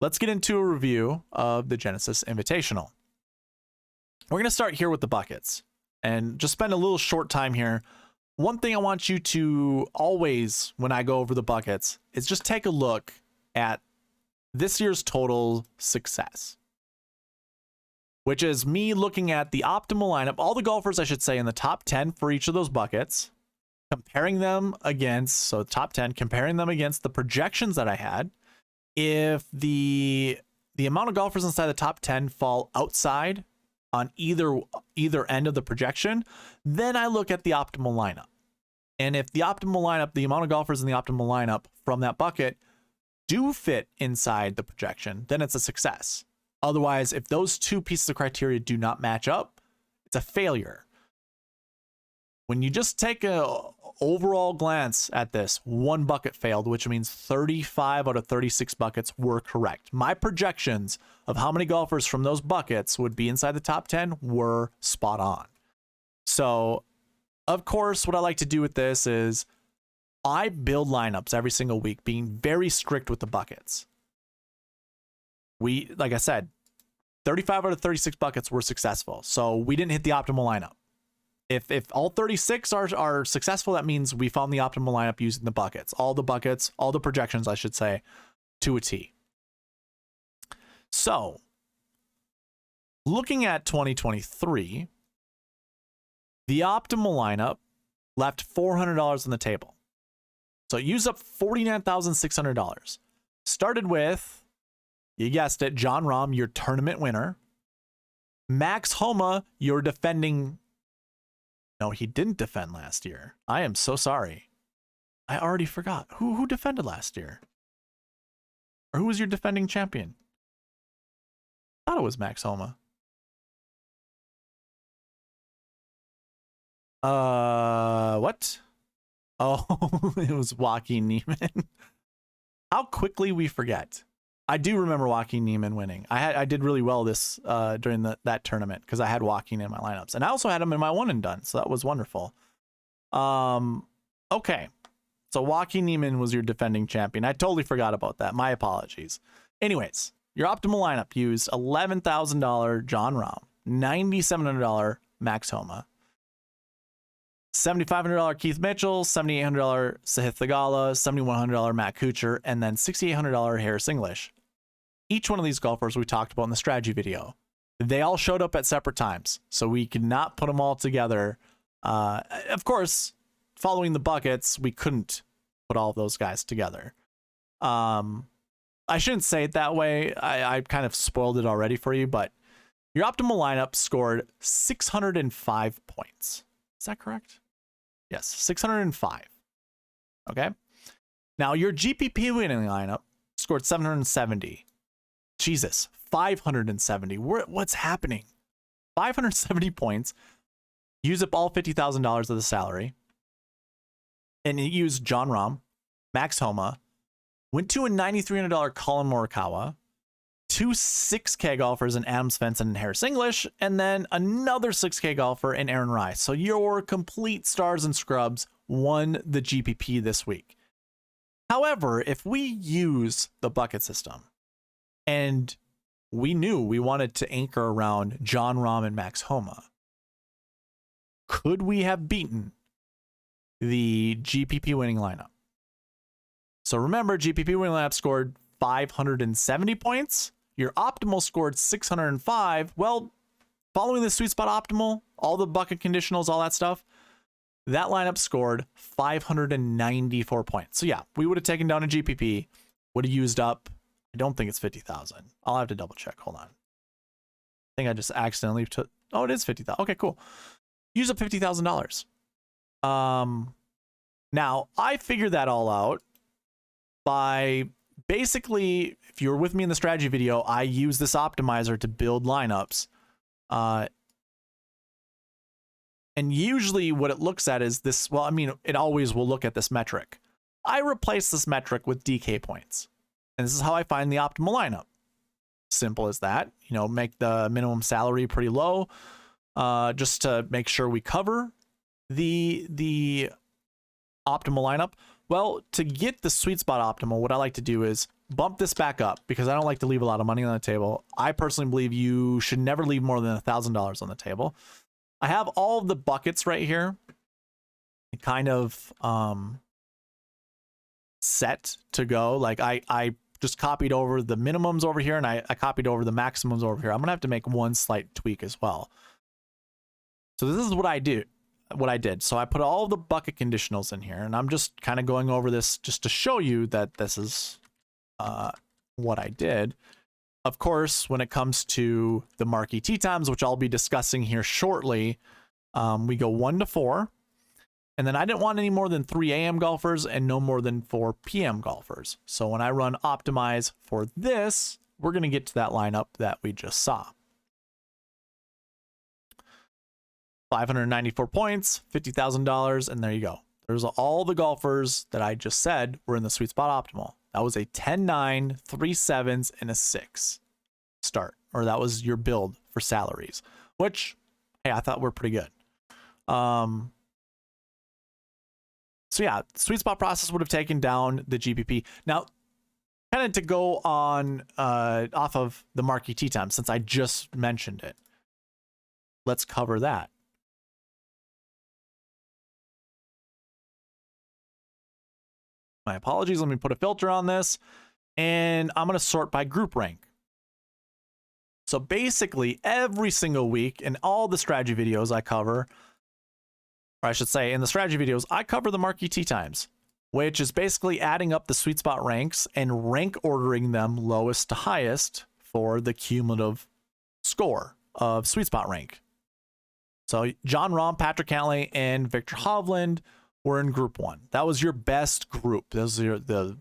let's get into a review of the Genesis Invitational. We're going to start here with the buckets and just spend a little short time here. One thing I want you to always, when I go over the buckets, is just take a look at this year's total success, which is me looking at the optimal lineup, all the golfers, I should say, in the top 10 for each of those buckets, comparing them against, so top 10, comparing them against the projections that I had. If the amount of golfers inside the top 10 fall outside on either end of the projection, then I look at the optimal lineup. And if the optimal lineup, the amount of golfers in the optimal lineup from that bucket do fit inside the projection, then it's a success. Otherwise, if those two pieces of criteria do not match up, it's a failure. When you just take a overall glance at this, one bucket failed, which means 35 out of 36 buckets were correct. My projections of how many golfers from those buckets would be inside the top 10 were spot on. So, of course, what I like to do with this is I build lineups every single week, being very strict with the buckets. Like I said, 35 out of 36 buckets were successful. So we didn't hit the optimal lineup. If all 36 are successful, that means we found the optimal lineup using the buckets, all the projections, I should say, to a T. So looking at 2023, the optimal lineup left $400 on the table. So it used up $49,600. Started with, you guessed it, Jon Rahm, your tournament winner. Max Homa, your defending. No, he didn't defend last year. I am so sorry. I already forgot. Who defended last year? Or who was your defending champion? I thought it was Max Homa. What? Oh, it was Joaquin Niemann. How quickly we forget. I do remember Joaquin Niemann winning. I did really well this during that tournament because I had Joaquin in my lineups, and I also had him in my one and done, so that was wonderful. Okay, so Joaquin Niemann was your defending champion. I totally forgot about that. My apologies. Anyways, your optimal lineup used $11,000 Jon Rahm, $9,700 Max Homa, $7,500 Keith Mitchell, $7,800 Sahith Theegala, $7,100 Matt Kuchar, and then $6,800 Harris English. Each one of these golfers we talked about in the strategy video, they all showed up at separate times, so we could not put them all together. Of course, following the buckets, we couldn't put all of those guys together. I shouldn't say it that way. I kind of spoiled it already for you, but your optimal lineup scored 605 points. Is that correct? Yes, 605. Okay. Now your GPP winning lineup scored 770. Jesus, 570. What's happening? 570 points. Use up all $50,000 of the salary. And it used Jon Rahm, Max Homa, went to a $9,300 Colin Morikawa, two 6K golfers in Adam Svensson and Harris English, and then another 6K golfer in Aaron Rice. So your complete stars and scrubs won the GPP this week. However, if we use the bucket system and we knew we wanted to anchor around Jon Rahm and Max Homa, could we have beaten the GPP winning lineup? So remember, GPP winning lineup scored 570 points. Your optimal scored 605. Well, following the sweet spot optimal, all the bucket conditionals, all that stuff, that lineup scored 594 points. So yeah, we would have taken down a GPP, would have used up, I don't think it's 50,000. I'll have to double check. Hold on. I think I just accidentally took, oh, it is 50,000. Okay, cool. Use up $50,000. Now I figured that all out by basically, if you were with me in the strategy video, I use this optimizer to build lineups. And usually what it looks at is this, well, I mean, it always will look at this metric. I replace this metric with DK points. And this is how I find the optimal lineup. Simple as that. You know, make the minimum salary pretty low, just to make sure we cover the optimal lineup. Well, to get the sweet spot optimal, what I like to do is bump this back up because I don't like to leave a lot of money on the table. I personally believe you should never leave more than $1,000 on the table. I have all of the buckets right here kind of set to go. Like I just copied over the minimums over here, and I copied over the maximums over here. I'm gonna have to make one slight tweak as well. So this is what I did. So I put all the bucket conditionals in here, and I'm just kind of going over this just to show you that this is what I did. Of course, when it comes to the Marquee Tee Times, which I'll be discussing here shortly, we go 1 to 4. And then I didn't want any more than 3 a.m. golfers and no more than 4 p.m. golfers. So when I run optimize for this, we're going to get to that lineup that we just saw. 594 points, $50,000, and there you go. There's all the golfers that I just said were in the Sweet Spot Optimal. That was a 10-9, 3 7s, and a 6 start. Or that was your build for salaries, which, hey, I thought were pretty good. So yeah, Sweet Spot process would have taken down the GPP. Now, kind of to go on off of the Marquee Tee Times, since I just mentioned it, let's cover that. My apologies. Let me put a filter on this, and I'm going to sort by group rank. So basically, every single week in all the strategy videos I cover, or I should say, in the strategy videos, I cover the Marquee Tee Times, which is basically adding up the Sweet Spot ranks and rank ordering them lowest to highest for the cumulative score of Sweet Spot rank. So Jon Rahm, Patrick Cantlay, and Victor Hovland were in group 1. That was your best group. Those are the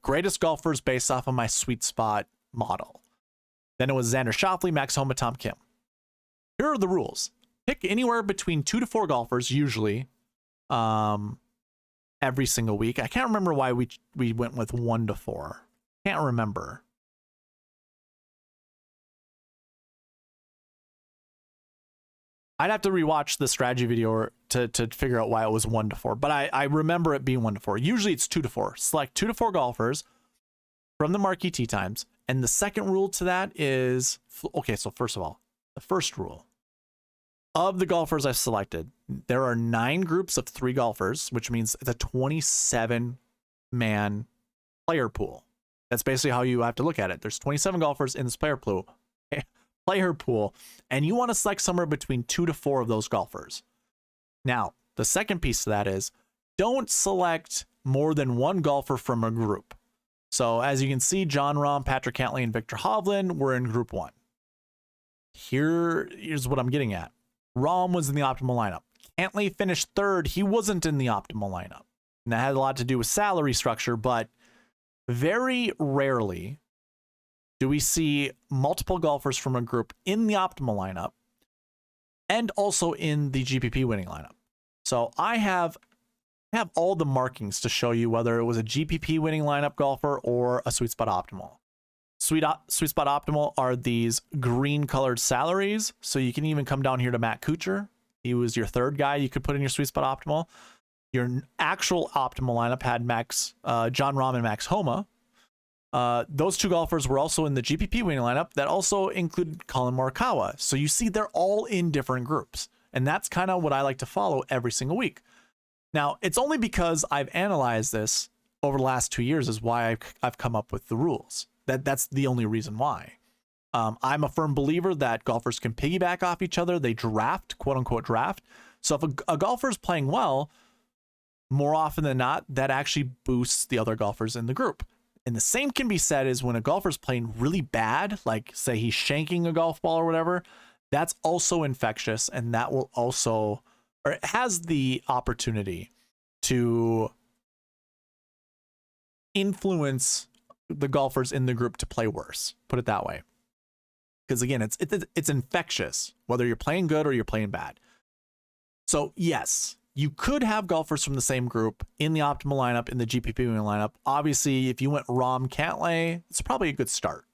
greatest golfers based off of my Sweet Spot model. Then it was Xander Schauffele, Max Homa, Tom Kim. Here are the rules. Pick anywhere between 2 to 4 golfers, usually, every single week. I can't remember why we went with 1 to 4. Can't remember. I'd have to rewatch the strategy video to figure out why it was 1 to 4, but I remember it being 1 to 4. Usually it's 2 to 4. Select 2 to 4 golfers from the Marquee Tee Times. And the second rule to that is, okay, so first of all, the first rule. Of the golfers I've selected, there are 9 groups of 3 golfers, which means it's a 27-man player pool. That's basically how you have to look at it. There's 27 golfers in this player pool, and you want to select somewhere between 2 to 4 of those golfers. Now, the second piece to that is don't select more than 1 golfer from a group. So as you can see, Jon Rahm, Patrick Cantlay, and Victor Hovland were in group 1. Here's what I'm getting at. Rahm was in the optimal lineup. Cantlay finished 3rd. He wasn't in the optimal lineup. And that had a lot to do with salary structure, but very rarely do we see multiple golfers from a group in the optimal lineup and also in the GPP winning lineup. So I have all the markings to show you whether it was a GPP winning lineup golfer or a Sweet Spot Optimal. Sweet Spot Optimal are these green colored salaries. So you can even come down here to Matt Kuchar. He was your 3rd guy you could put in your Sweet Spot Optimal. Your actual optimal lineup had Jon Rahm and Max Homa. Those 2 golfers were also in the GPP winning lineup that also included Colin Morikawa. So you see they're all in different groups. And that's kind of what I like to follow every single week. Now, it's only because I've analyzed this over the last 2 years is why I've come up with the rules. That's the only reason why. I'm a firm believer that golfers can piggyback off each other. They draft, quote unquote draft. So if a golfer is playing well, more often than not, that actually boosts the other golfers in the group. And the same can be said is when a golfer's playing really bad, like say he's shanking a golf ball or whatever, that's also infectious, and that will also, or it has the opportunity to influence the golfers in the group to play worse. Put it that way. Because again, it's infectious, whether you're playing good or you're playing bad. So yes, you could have golfers from the same group in the optimal lineup, in the GPP lineup. Obviously, if you went Rahm Cantlay, it's probably a good start.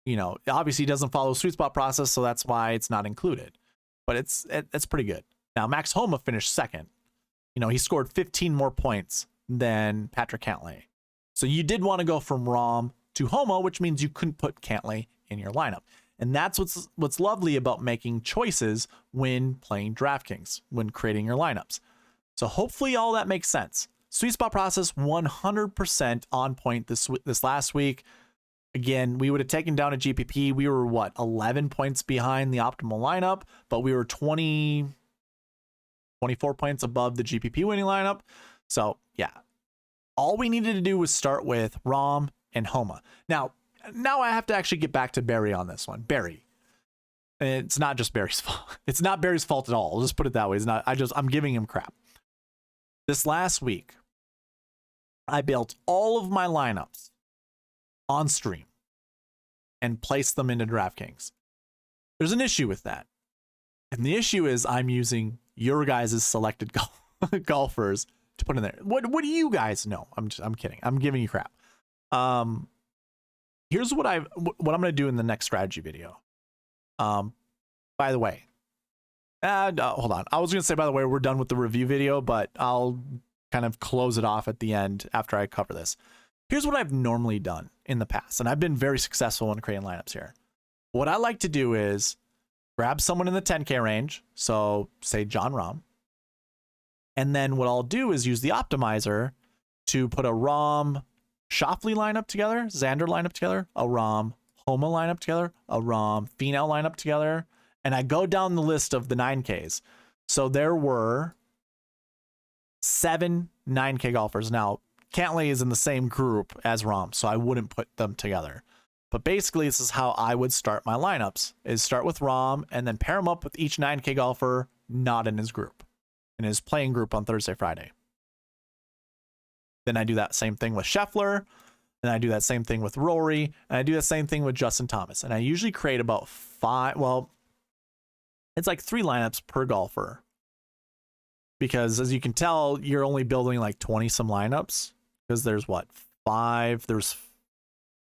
You know, obviously he doesn't follow Sweet Spot process, so that's why it's not included. But it's pretty good. Now, Max Homa finished 2nd. You know, he scored 15 more points than Patrick Cantlay. So you did want to go from Rom to Homa, which means you couldn't put Cantlay in your lineup. And that's what's lovely about making choices when playing DraftKings, when creating your lineups. So hopefully all that makes sense. SweetSpot process 100% on point this last week. Again, we would have taken down a GPP. We were, 11 points behind the optimal lineup, but we were 24 points above the GPP winning lineup. So, yeah. All we needed to do was start with Rom and Homa. Now I have to actually get back to Barry on this one. Barry. It's not just Barry's fault. It's not Barry's fault at all. I'll just put it that way. It's not. I'm giving him crap. This last week, I built all of my lineups on stream and placed them into DraftKings. There's an issue with that. And the issue is I'm using your guys' selected golfers to put in there. What do you guys know? I'm kidding. I'm giving you crap. Here's what I'm going to do in the next strategy video. By the way, hold on. I was going to say, by the way, we're done with the review video, but I'll kind of close it off at the end after I cover this. Here's what I've normally done in the past, and I've been very successful in creating lineups here. What I like to do is grab someone in the 10K range, so say John Rahm, and then what I'll do is use the optimizer to put a Rahm Schauffele lineup together, Xander lineup together, a Rahm Homa lineup together, a Rahm Finau lineup together, and I go down the list of the 9Ks. So there were 7 9K golfers. Now, Cantlay is in the same group as Rahm, so I wouldn't put them together. But basically, this is how I would start my lineups, is start with Rahm and then pair him up with each 9K golfer not in his group, in his playing group on Thursday, Friday. Then I do that same thing with Scheffler, and I do that same thing with Rory, and I do the same thing with Justin Thomas. And I usually create about 5, well, it's like 3 lineups per golfer. Because as you can tell, you're only building like 20 some lineups. Because there's there's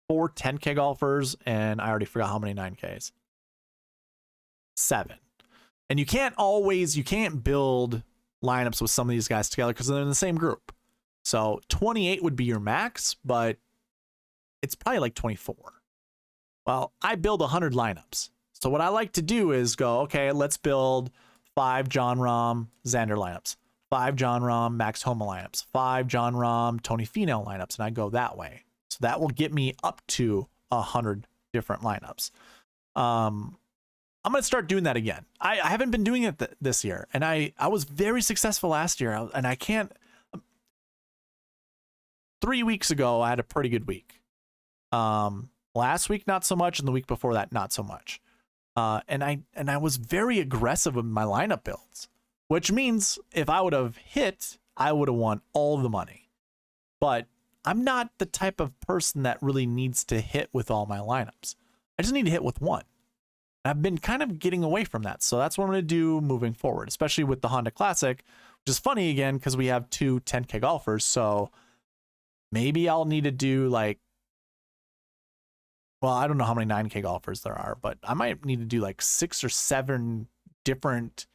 4 10K golfers, and I already forgot how many 9Ks. 7. And you can't build lineups with some of these guys together because they're in the same group. So 28 would be your max, but it's probably like 24. Well, I build 100 lineups. So what I like to do is go, okay, let's build 5 John Rahm Xander lineups, 5 John Rahm Max Homa lineups, 5 John Rahm Tony Finau lineups, and I go that way. So that will get me up to 100 different lineups. I'm going to start doing that again. I haven't been doing it this year, and I was very successful last year, and I can't. 3 weeks ago, I had a pretty good week. Last week, not so much, and the week before that, not so much. And I was very aggressive with my lineup builds, which means if I would have hit, I would have won all the money. But I'm not the type of person that really needs to hit with all my lineups. I just need to hit with one. I've been kind of getting away from that. So that's what I'm going to do moving forward, especially with the Honda Classic, which is funny again, because we have 2 10K golfers. So maybe I'll need to do like, well, I don't know how many 9K golfers there are, but I might need to do like 6 or 7 different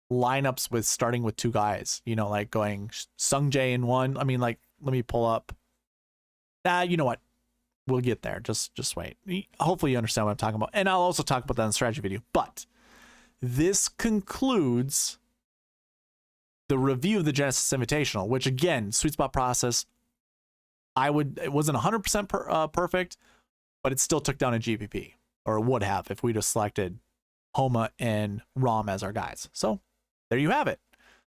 lineups with starting with 2 guys, you know, like going Sung Jae in one. I mean, like, let me pull up. You know what? We'll get there. Just wait. Hopefully you understand what I'm talking about. And I'll also talk about that in the strategy video. But this concludes the review of the Genesis Invitational, which again, SweetSpot process, it wasn't 100% perfect, but it still took down a GPP, or would have if we'd have selected Homa and Rahm as our guys. So there you have it.